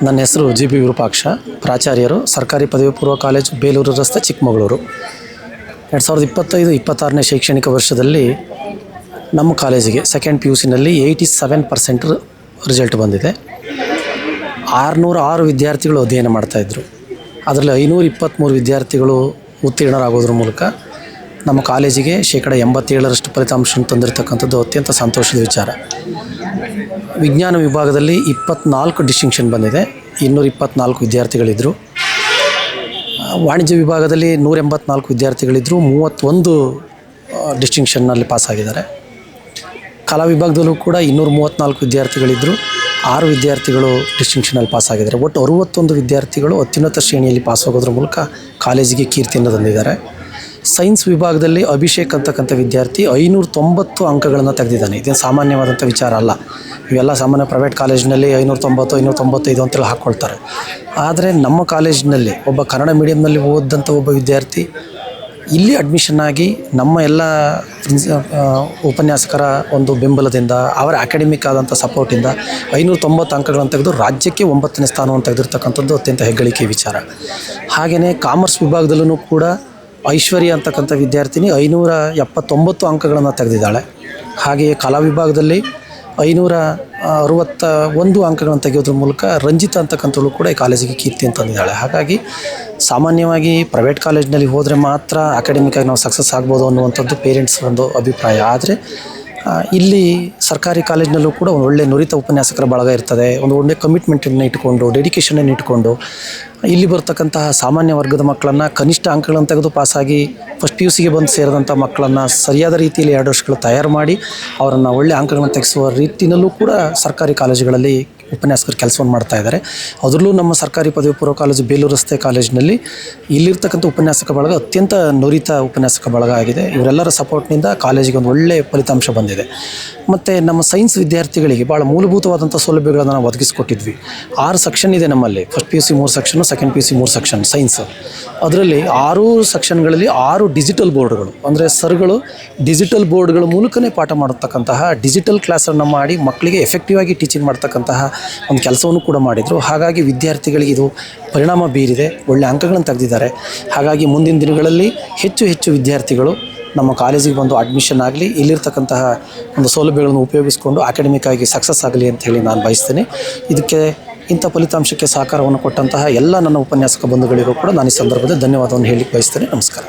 ನನ್ನ ಹೆಸರು G B Virupaksha, ಪ್ರಾಚಾರ್ಯರು, ಸರ್ಕಾರಿ ಪದವಿ ಪೂರ್ವ ಕಾಲೇಜು, ಬೇಲೂರು ರಸ್ತೆ, ಚಿಕ್ಕಮಗಳೂರು. 2025-26ನೇ ಶೈಕ್ಷಣಿಕ ವರ್ಷದಲ್ಲಿ ನಮ್ಮ ಕಾಲೇಜಿಗೆ ಸೆಕೆಂಡ್ PUCನಲ್ಲಿ 87% ರಿಸಲ್ಟ್ ಬಂದಿದೆ. 606 ವಿದ್ಯಾರ್ಥಿಗಳು ಅಧ್ಯಯನ ಮಾಡ್ತಾಯಿದ್ರು. ಅದರಲ್ಲಿ 523 ವಿದ್ಯಾರ್ಥಿಗಳು ಉತ್ತೀರ್ಣರಾಗೋದ್ರ ಮೂಲಕ ನಮ್ಮ ಕಾಲೇಜಿಗೆ 87% ಫಲಿತಾಂಶ ತಂದಿರತಕ್ಕಂಥದ್ದು ಅತ್ಯಂತ ಸಂತೋಷದ ವಿಚಾರ. ವಿಜ್ಞಾನ ವಿಭಾಗದಲ್ಲಿ 24 ಡಿಸ್ಟಿಂಕ್ಷನ್ ಬಂದಿದೆ, 224 ವಿದ್ಯಾರ್ಥಿಗಳಿದ್ದರು. ವಾಣಿಜ್ಯ ವಿಭಾಗದಲ್ಲಿ 184 ವಿದ್ಯಾರ್ಥಿಗಳಿದ್ದರು, 31 ಡಿಸ್ಟಿಂಕ್ಷನ್ನಲ್ಲಿ ಪಾಸಾಗಿದ್ದಾರೆ. ಕಲಾ ವಿಭಾಗದಲ್ಲೂ ಕೂಡ 234 ವಿದ್ಯಾರ್ಥಿಗಳಿದ್ದರು, 6 ವಿದ್ಯಾರ್ಥಿಗಳು ಡಿಸ್ಟಿಂಕ್ಷನಲ್ಲಿ ಪಾಸಾಗಿದ್ದಾರೆ. ಒಟ್ಟು 61 ವಿದ್ಯಾರ್ಥಿಗಳು ಅತ್ಯುನ್ನತ ಶ್ರೇಣಿಯಲ್ಲಿ ಪಾಸಾಗೋದ್ರ ಮೂಲಕ ಕಾಲೇಜಿಗೆ ಕೀರ್ತಿಯನ್ನು ತಂದಿದ್ದಾರೆ. ಸೈನ್ಸ್ ವಿಭಾಗದಲ್ಲಿ ಅಭಿಷೇಕ್ ಅಂತಕ್ಕಂಥ ವಿದ್ಯಾರ್ಥಿ 590 ಅಂಕಗಳನ್ನು ತೆಗೆದಿದ್ದಾನೆ. ಇದೇನು ಸಾಮಾನ್ಯವಾದಂಥ ವಿಚಾರ ಅಲ್ಲ. ಇವೆಲ್ಲ ಸಾಮಾನ್ಯ ಪ್ರೈವೇಟ್ ಕಾಲೇಜಿನಲ್ಲಿ 590, 595 ಅಂತೇಳಿ ಹಾಕ್ಕೊಳ್ತಾರೆ. ಆದರೆ ನಮ್ಮ ಕಾಲೇಜಿನಲ್ಲಿ ಒಬ್ಬ ಕನ್ನಡ ಮೀಡಿಯಮ್ನಲ್ಲಿ ಓದಿದಂಥ ಒಬ್ಬ ವಿದ್ಯಾರ್ಥಿ ಇಲ್ಲಿ ಅಡ್ಮಿಷನ್ ಆಗಿ ನಮ್ಮ ಎಲ್ಲ ಉಪನ್ಯಾಸಕರ ಒಂದು ಬೆಂಬಲದಿಂದ, ಅವರ ಅಕಾಡೆಮಿಕ್ ಆದಂಥ ಸಪೋರ್ಟಿಂದ 590 ಅಂಕಗಳನ್ನು ತೆಗೆದು ರಾಜ್ಯಕ್ಕೆ 9ನೇ ಸ್ಥಾನವನ್ನು ತೆಗೆದಿರ್ತಕ್ಕಂಥದ್ದು ಅತ್ಯಂತ ಹೆಗ್ಗಳಿಕೆ ವಿಚಾರ. ಹಾಗೆಯೇ ಕಾಮರ್ಸ್ ವಿಭಾಗದಲ್ಲೂ ಕೂಡ ಐಶ್ವರ್ಯ ಅಂತಕ್ಕಂಥ ವಿದ್ಯಾರ್ಥಿನಿ 579 ಅಂಕಗಳನ್ನು ತೆಗೆದಿದ್ದಾಳೆ. ಹಾಗೆಯೇ ಕಲಾ ವಿಭಾಗದಲ್ಲಿ 561 ಅಂಕಗಳನ್ನು ತೆಗೆಯೋದ್ರ ಮೂಲಕ ರಂಜಿತಾ ಅಂತಕ್ಕಂಥವಳು ಕೂಡ ಈ ಕಾಲೇಜಿಗೆ ಕೀರ್ತಿಯನ್ನು ತಂದಿದ್ದಾಳೆ. ಹಾಗಾಗಿ ಸಾಮಾನ್ಯವಾಗಿ ಪ್ರೈವೇಟ್ ಕಾಲೇಜಿನಲ್ಲಿ ಹೋದರೆ ಮಾತ್ರ ಅಕಾಡೆಮಿಕ್ಕಾಗಿ ನಾವು ಸಕ್ಸಸ್ ಆಗ್ಬೋದು ಅನ್ನುವಂಥದ್ದು ಪೇರೆಂಟ್ಸ್ ಒಂದು ಅಭಿಪ್ರಾಯ. ಆದರೆ ಇಲ್ಲಿ ಸರ್ಕಾರಿ ಕಾಲೇಜಿನಲ್ಲೂ ಕೂಡ ಒಂದು ಒಳ್ಳೆಯ ನುರಿತ ಉಪನ್ಯಾಸಕರ ಬಳಗ ಇರ್ತದೆ. ಒಂದು ಒಳ್ಳೆಯ ಕಮಿಟ್ಮೆಂಟನ್ನು ಇಟ್ಕೊಂಡು, ಡೆಡಿಕೇಷನನ್ನು ಇಟ್ಕೊಂಡು ಇಲ್ಲಿ ಬರ್ತಕ್ಕಂತಹ ಸಾಮಾನ್ಯ ವರ್ಗದ ಮಕ್ಕಳನ್ನು ಕನಿಷ್ಠ ಅಂಕಗಳನ್ನು ತೆಗೆದು ಪಾಸಾಗಿ ಫಸ್ಟ್ PUCಗೆ ಬಂದು ಸೇರಿದಂಥ ಮಕ್ಕಳನ್ನು ಸರಿಯಾದ ರೀತಿಯಲ್ಲಿ 2 ವರ್ಷಗಳು ತಯಾರು ಮಾಡಿ ಅವರನ್ನು ಒಳ್ಳೆಯ ಅಂಕಗಳನ್ನು ತೆಗೆಸುವ ರೀತಿಯಲ್ಲೂ ಕೂಡ ಸರ್ಕಾರಿ ಕಾಲೇಜುಗಳಲ್ಲಿ ಉಪನ್ಯಾಸಕರು ಕೆಲಸವನ್ನು ಮಾಡ್ತಾ ಇದ್ದಾರೆ. ಅದರಲ್ಲೂ ನಮ್ಮ ಸರ್ಕಾರಿ ಪದವಿ ಪೂರ್ವ ಕಾಲೇಜು ಬೇಲೂರು ರಸ್ತೆ ಕಾಲೇಜಿನಲ್ಲಿ ಇಲ್ಲಿರ್ತಕ್ಕಂಥ ಉಪನ್ಯಾಸಕ ಬಳಗ ಅತ್ಯಂತ ನುರಿತ ಉಪನ್ಯಾಸಕ ಬಳಗ ಆಗಿದೆ. ಇವರೆಲ್ಲರ ಸಪೋರ್ಟ್ನಿಂದ ಕಾಲೇಜಿಗೆ ಒಂದು ಒಳ್ಳೆಯ ಫಲಿತಾಂಶ ಬಂದಿದೆ. ಮತ್ತು ನಮ್ಮ ಸೈನ್ಸ್ ವಿದ್ಯಾರ್ಥಿಗಳಿಗೆ ಭಾಳ ಮೂಲಭೂತವಾದಂಥ ಸೌಲಭ್ಯಗಳನ್ನು ನಾವು ಒದಗಿಸ್ಕೊಟ್ಟಿದ್ವಿ. 6 ಸೆಕ್ಷನ್ ಇದೆ ನಮ್ಮಲ್ಲಿ. First PUC 3 section, second PUC 3 section science. ಅದರಲ್ಲಿ 6 ಸೆಕ್ಷನ್ಗಳಲ್ಲಿ 6 ಡಿಜಿಟಲ್ ಬೋರ್ಡ್ಗಳು, ಅಂದರೆ ಸರ್ಗಳು ಡಿಜಿಟಲ್ ಬೋರ್ಡ್ಗಳ ಮೂಲಕನೇ ಪಾಠ ಮಾಡತಕ್ಕಂತಹ ಡಿಜಿಟಲ್ ಕ್ಲಾಸನ್ನು ಮಾಡಿ ಮಕ್ಕಳಿಗೆ ಎಫೆಕ್ಟಿವ್ ಆಗಿ ಟೀಚಿಂಗ್ ಮಾಡ್ತಕ್ಕಂತಹ ಒಂದು ಕೆಲಸವನ್ನು ಕೂಡ ಮಾಡಿದರು. ಹಾಗಾಗಿ ವಿದ್ಯಾರ್ಥಿಗಳಿಗೆ ಇದು ಪರಿಣಾಮ ಬೀರಿದೆ, ಒಳ್ಳೆಯ ಅಂಕಗಳನ್ನು ತೆಗೆದಿದ್ದಾರೆ. ಹಾಗಾಗಿ ಮುಂದಿನ ದಿನಗಳಲ್ಲಿ ಹೆಚ್ಚು ವಿದ್ಯಾರ್ಥಿಗಳು ನಮ್ಮ ಕಾಲೇಜಿಗೆ ಬಂದು ಅಡ್ಮಿಷನ್ ಆಗಲಿ, ಇಲ್ಲಿರ್ತಕ್ಕಂತಹ ಒಂದು ಸೌಲಭ್ಯಗಳನ್ನು ಉಪಯೋಗಿಸ್ಕೊಂಡು ಅಕಾಡೆಮಿಕ್ಕಾಗಿ ಸಕ್ಸಸ್ ಆಗಲಿ ಅಂತ ಹೇಳಿ ನಾನು ಬಯಸ್ತೀನಿ. ಇದಕ್ಕೆ ಇಂಥ ಫಲಿತಾಂಶಕ್ಕೆ ಸಹಕಾರವನ್ನು ಕೊಟ್ಟಂತಹ ಎಲ್ಲ ನನ್ನ ಉಪನ್ಯಾಸಕ ಬಂಧುಗಳಿಗೂ ಕೂಡ ನಾನು ಈ ಸಂದರ್ಭದಲ್ಲಿ ಧನ್ಯವಾದವನ್ನು ಹೇಳಲಿಕ್ಕೆ ಬಯಸ್ತೇನೆ. ನಮಸ್ಕಾರ.